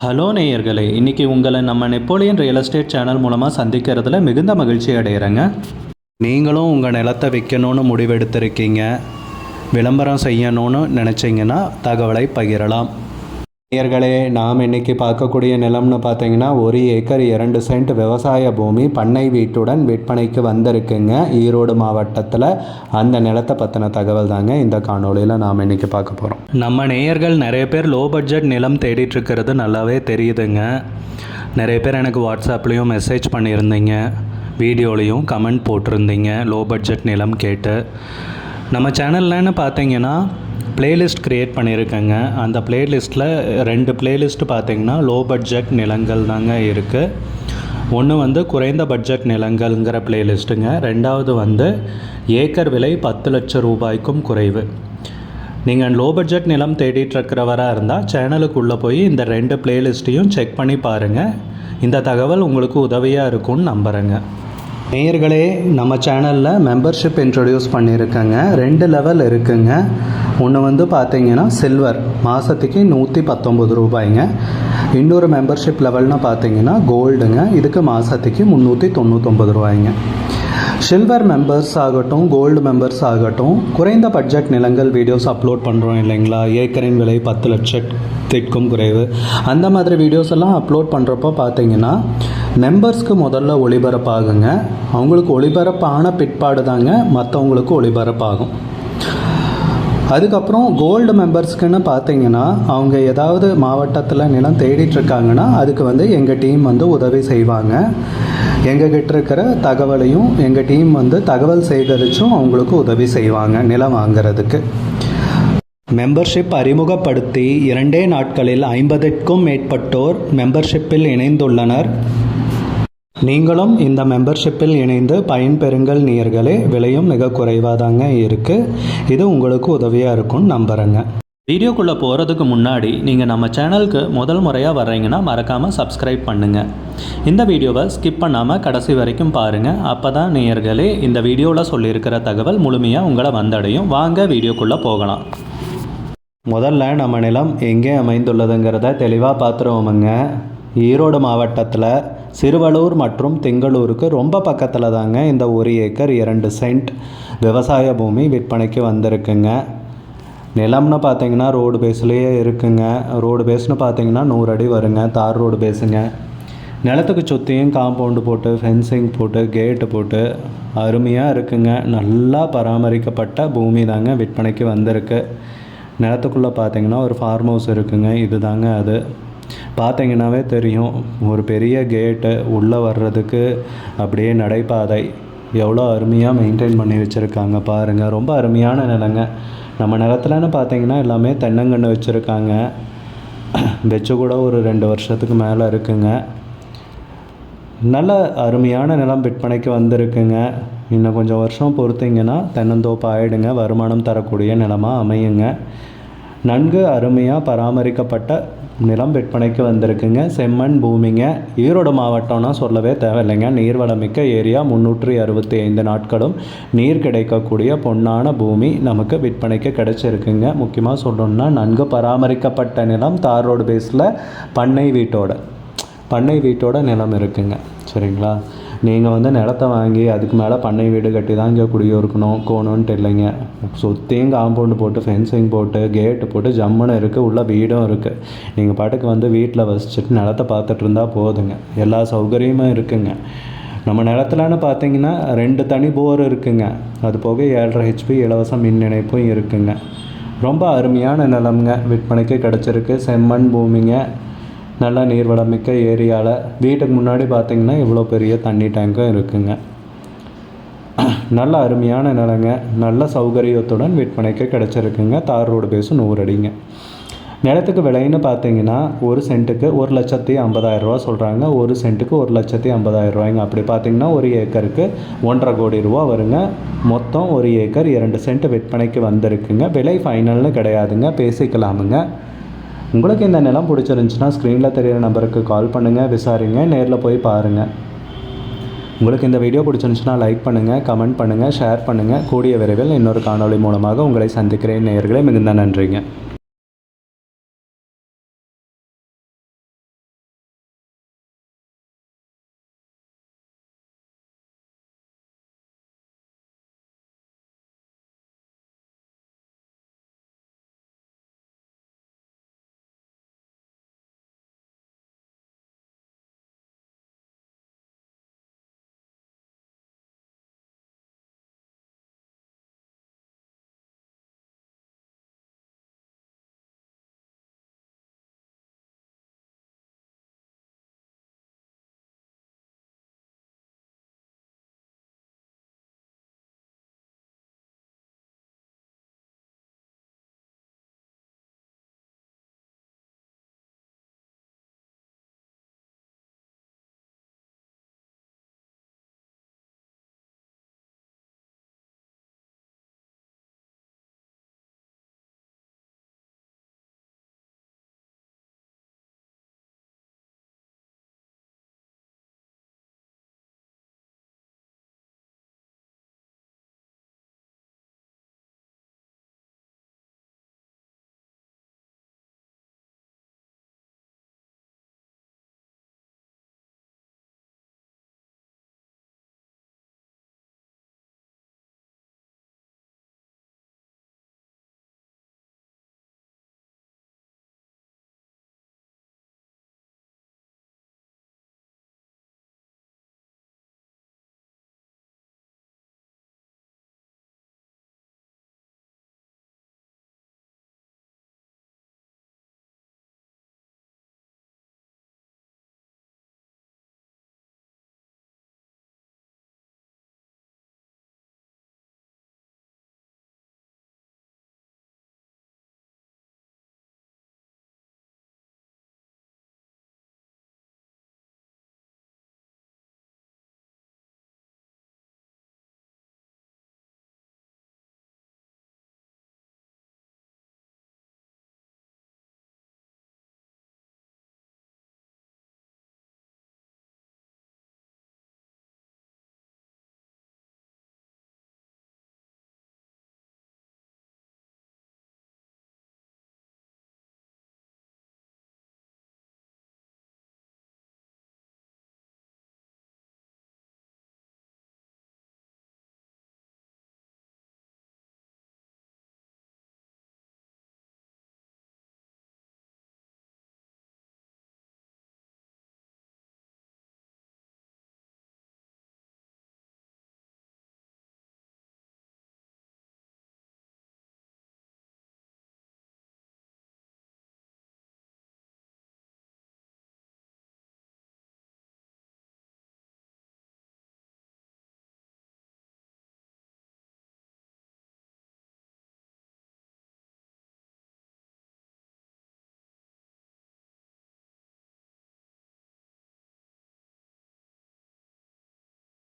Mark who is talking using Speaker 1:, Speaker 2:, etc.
Speaker 1: Hello நேயர்களே, இன்றைக்கி உங்களை நம்ம நெப்போலியன் ரியல் எஸ்டேட் சேனல் மூலமாக சந்திக்கிறதுல மிகுந்த மகிழ்ச்சி அடைகிறேங்க. நீங்களும் உங்கள் நிலத்தை விற்கணும்னு முடிவெடுத்திருக்கீங்க, விளம்பரம் செய்யணும்னு நினச்சிங்கன்னா தகவலை பகிரலாம். நேயர்களே, நாம் இன்றைக்கி பார்க்கக்கூடிய நிலம்னு பார்த்தீங்கன்னா 1 ஏக்கர் 2 சென்ட் விவசாய பூமி பண்ணை வீட்டுடன் விற்பனைக்கு வந்திருக்குங்க. ஈரோடு மாவட்டத்தில் அந்த நிலத்தை பற்றின தகவல் தாங்க இந்த காணொலியில் நாம் இன்றைக்கி பார்க்க போகிறோம். நம்ம நேயர்கள் நிறைய பேர் லோ பட்ஜெட் நிலம் தேடிட்டுருக்கிறது நல்லாவே தெரியுதுங்க. நிறைய பேர் எனக்கு வாட்ஸ்அப்லேயும் மெசேஜ் பண்ணியிருந்தீங்க, வீடியோலையும் கமெண்ட் போட்டிருந்தீங்க லோ பட்ஜெட் நிலம் கேட்டு. நம்ம சேனல்லன்னு பார்த்தீங்கன்னா பிளேலிஸ்ட் க்ரியேட் பண்ணியிருக்கேங்க. அந்த பிளேலிஸ்ட்டில் 2 பிளேலிஸ்ட்டு பார்த்திங்கன்னா லோ பட்ஜெட் நிலங்கள் தாங்க இருக்குது. ஒன்று வந்து குறைந்த பட்ஜெட் நிலங்கள்ங்கிற பிளேலிஸ்ட்டுங்க. ரெண்டாவது வந்து ஏக்கர் விலை 10 லட்சம் ரூபாய்க்கும் குறைவு. நீங்கள் லோ பட்ஜெட் நிலம் தேடிட்டுருக்கிறவராக இருந்தால் சேனலுக்குள்ளே போய் இந்த 2 பிளேலிஸ்ட்டையும் செக் பண்ணி பாருங்கள். இந்த தகவல் உங்களுக்கு உதவியாக இருக்கும்னு நம்புகிறேங்க. நேயர்களே, நம்ம சேனலில் மெம்பர்ஷிப் இன்ட்ரடியூஸ் பண்ணியிருக்கேங்க. 2 லெவல் இருக்குங்க. ஒன்று வந்து பார்த்தீங்கன்னா சில்வர், மாதத்துக்கு 119 ரூபாய்ங்க. இன்னொரு மெம்பர்ஷிப் லெவல்னு பார்த்தீங்கன்னா கோல்டுங்க, இதுக்கு மாதத்துக்கு 399 ரூபாய்ங்க. சில்வர் மெம்பர்ஸ் ஆகட்டும், கோல்டு மெம்பர்ஸ் ஆகட்டும், குறைந்த பட்ஜெட் நிலங்கள் வீடியோஸ் அப்லோட் பண்ணுறோம் இல்லைங்களா, ஏக்கரின் விலை 10 லட்சத்திற்கும் குறைவு, அந்த மாதிரி வீடியோஸ் எல்லாம் அப்லோட் பண்ணுறப்போ பார்த்தீங்கன்னா மெம்பர்ஸ்க்கு முதல்ல ஒளிபரப்பாகுங்க. அவங்களுக்கு ஒளிபரப்பான பிற்பாடு தாங்க மற்றவங்களுக்கு ஒளிபரப்பாகும். அதுக்கப்புறம் கோல்டு மெம்பர்ஸ்க்குன்னு பார்த்தீங்கன்னா அவங்க ஏதாவது மாவட்டத்தில் நிலம் தேடிட்டுருக்காங்கன்னா அதுக்கு வந்து எங்கள் டீம் வந்து உதவி செய்வாங்க. எங்ககிட்ட இருக்கிற தகவலையும் எங்கள் டீம் வந்து தகவல் சேகரித்தும் அவங்களுக்கு உதவி செய்வாங்க நிலம் வாங்கிறதுக்கு. மெம்பர்ஷிப் அறிமுகப்படுத்தி 2 நாட்களில் 50க்கும் மேற்பட்டோர் மெம்பர்ஷிப்பில் இணைந்துள்ளனர். நீங்களும் இந்த மெம்பர்ஷிப்பில் இணைந்து பயன்பெறுங்கள் நேயர்களே. விலையும் மிக குறைவாக தாங்க இருக்குது. இது உங்களுக்கு உதவியாக இருக்கும்னு நம்புகிறேங்க. வீடியோக்குள்ளே போகிறதுக்கு முன்னாடி நீங்கள் நம்ம சேனலுக்கு முதல் முறையாக வர்றீங்கன்னா மறக்காமல் சப்ஸ்கிரைப் பண்ணுங்கள். இந்த வீடியோவை ஸ்கிப் பண்ணாமல் கடைசி வரைக்கும் பாருங்கள். அப்போ தான் நேயர்களே இந்த வீடியோவில் சொல்லியிருக்கிற தகவல் முழுமையாக உங்களை வந்தடையும். வாங்க வீடியோக்குள்ளே போகலாம். முதல்ல நம்ம நிலம் எங்கே அமைந்துள்ளதுங்கிறத தெளிவாக பார்த்துருவோமுங்க. ஈரோடு மாவட்டத்தில் சிறுவலூர் மற்றும் திங்களூருக்கு ரொம்ப பக்கத்தில் தாங்க இந்த 1 ஏக்கர் 2 சென்ட் விவசாய பூமி விற்பனைக்கு வந்திருக்குங்க. நிலம்னு பார்த்தீங்கன்னா ரோடு பேஸ்லேயே இருக்குங்க. ரோடு பேஸ்னு பார்த்தீங்கன்னா 100 அடி வருங்க, தார் ரோடு பேஸுங்க. நிலத்துக்கு சுற்றியும் காம்பவுண்டு போட்டு ஃபென்சிங் போட்டு கேட்டு போட்டு அருமையாக இருக்குங்க. நல்லா பராமரிக்கப்பட்ட பூமி தாங்க விற்பனைக்கு வந்திருக்கு. நிலத்துக்குள்ளே பார்த்தீங்கன்னா ஒரு ஃபார்ம் ஹவுஸ் இருக்குங்க. இது தாங்க அது. பார்த்தீங்கன்னாவே தெரியும், ஒரு பெரிய கேட்டு, உள்ளே வர்றதுக்கு அப்படியே நடைபாதை எவ்வளோ அருமையாக மெயின்டைன் பண்ணி வச்சுருக்காங்க பாருங்கள். ரொம்ப அருமையான நிலங்க. நம்ம நிலத்துலன்னு பார்த்தீங்கன்னா எல்லாமே தென்னங்கன்று வச்சுருக்காங்க. வச்சு கூட ஒரு 2 வருஷத்துக்கு மேலே இருக்குங்க. நல்ல அருமையான நிலம் விற்பனைக்கு வந்திருக்குங்க. இன்னும் கொஞ்சம் வருஷம் பொறுத்திங்கன்னா தென்னந்தோப்பு ஆகிடுங்க. வருமானம் தரக்கூடிய நிலமாக அமையுங்க. நன்கு அருமையாக பராமரிக்கப்பட்ட நிலம் விற்பனைக்கு வந்திருக்குங்க. செம்மண் பூமிங்க. ஈரோடு மாவட்டம்னா சொல்லவே தேவையில்லைங்க. நீர்வளமிக்க ஏரியா. 365 நாட்களும் நீர் கிடைக்கக்கூடிய பொன்னான பூமி நமக்கு விற்பனைக்கு கிடைச்சிருக்குங்க. முக்கியமாக சொல்லணும்னா நன்கு பராமரிக்கப்பட்ட நிலம். தார் ரோடு பேஸில் பண்ணை வீட்டோட நிலம் இருக்குங்க. சரிங்களா? நீங்கள் வந்து நிலத்தை வாங்கி அதுக்கு மேலே பண்ணை வீடு கட்டி தான் இங்கே கோணுன்ட்டு இல்லைங்க. சுற்றியும் காம்பவுண்டு போட்டு ஃபென்சிங் போட்டு கேட்டு போட்டு ஜம்முன்னு இருக்குது. உள்ள வீடும் இருக்குது. நீங்கள் பாட்டுக்கு வந்து வீட்டில் வசிச்சுட்டு நிலத்தை பார்த்துட்டு இருந்தால் போதுங்க. எல்லா சௌகரியமும் இருக்குங்க. நம்ம நிலத்துலன்னு பார்த்தீங்கன்னா 2 தனி போர் இருக்குங்க. அது போக 7.5 HP இலவச மின் இணைப்பும் இருக்குங்க. ரொம்ப அருமையான நிலம்ங்க விற்பனைக்கு கிடச்சிருக்கு. செம்மண் பூமிங்க. நல்லா நீர்வளமிக்க ஏரியாவில். வீட்டுக்கு முன்னாடி பார்த்திங்கன்னா இவ்வளோ பெரிய தண்ணி டேங்கும் இருக்குங்க. நல்ல அருமையான நிலங்க. நல்ல சௌகரியத்துடன் விற்பனைக்கு கிடச்சிருக்குங்க. தார் ரோடு பேஸும் 100 அடிங்க. நிலத்துக்கு விலைன்னு பார்த்தீங்கன்னா 1 சென்ட்டுக்கு 1,50,000 ரூபா சொல்கிறாங்க. 1 சென்ட்டுக்கு 1,50,000 ரூபாய்ங்க. அப்படி பார்த்திங்கன்னா 1 ஏக்கருக்கு 1,50,000 கோடி ரூபா வருங்க. மொத்தம் 1 ஏக்கர் 2 சென்ட் விற்பனைக்கு வந்திருக்குங்க. விலை ஃபைனல்னு கிடையாதுங்க, பேசிக்கலாமுங்க. உங்களுக்கு இந்த நிலம் பிடிச்சிருந்துச்சுன்னா ஸ்க்ரீனில் தெரிகிற நம்பருக்கு கால் பண்ணுங்கள், விசாரிங்க, நேரில் போய் பாருங்கள். உங்களுக்கு இந்த வீடியோ பிடிச்சிருந்துச்சுன்னா லைக் பண்ணுங்கள், கமெண்ட் பண்ணுங்கள், ஷேர் பண்ணுங்கள். கூடிய விரைவில் இன்னொரு காணொளி மூலமாக உங்களை சந்திக்கிறேன் நேயர்களே. மிகுந்த நன்றிங்க.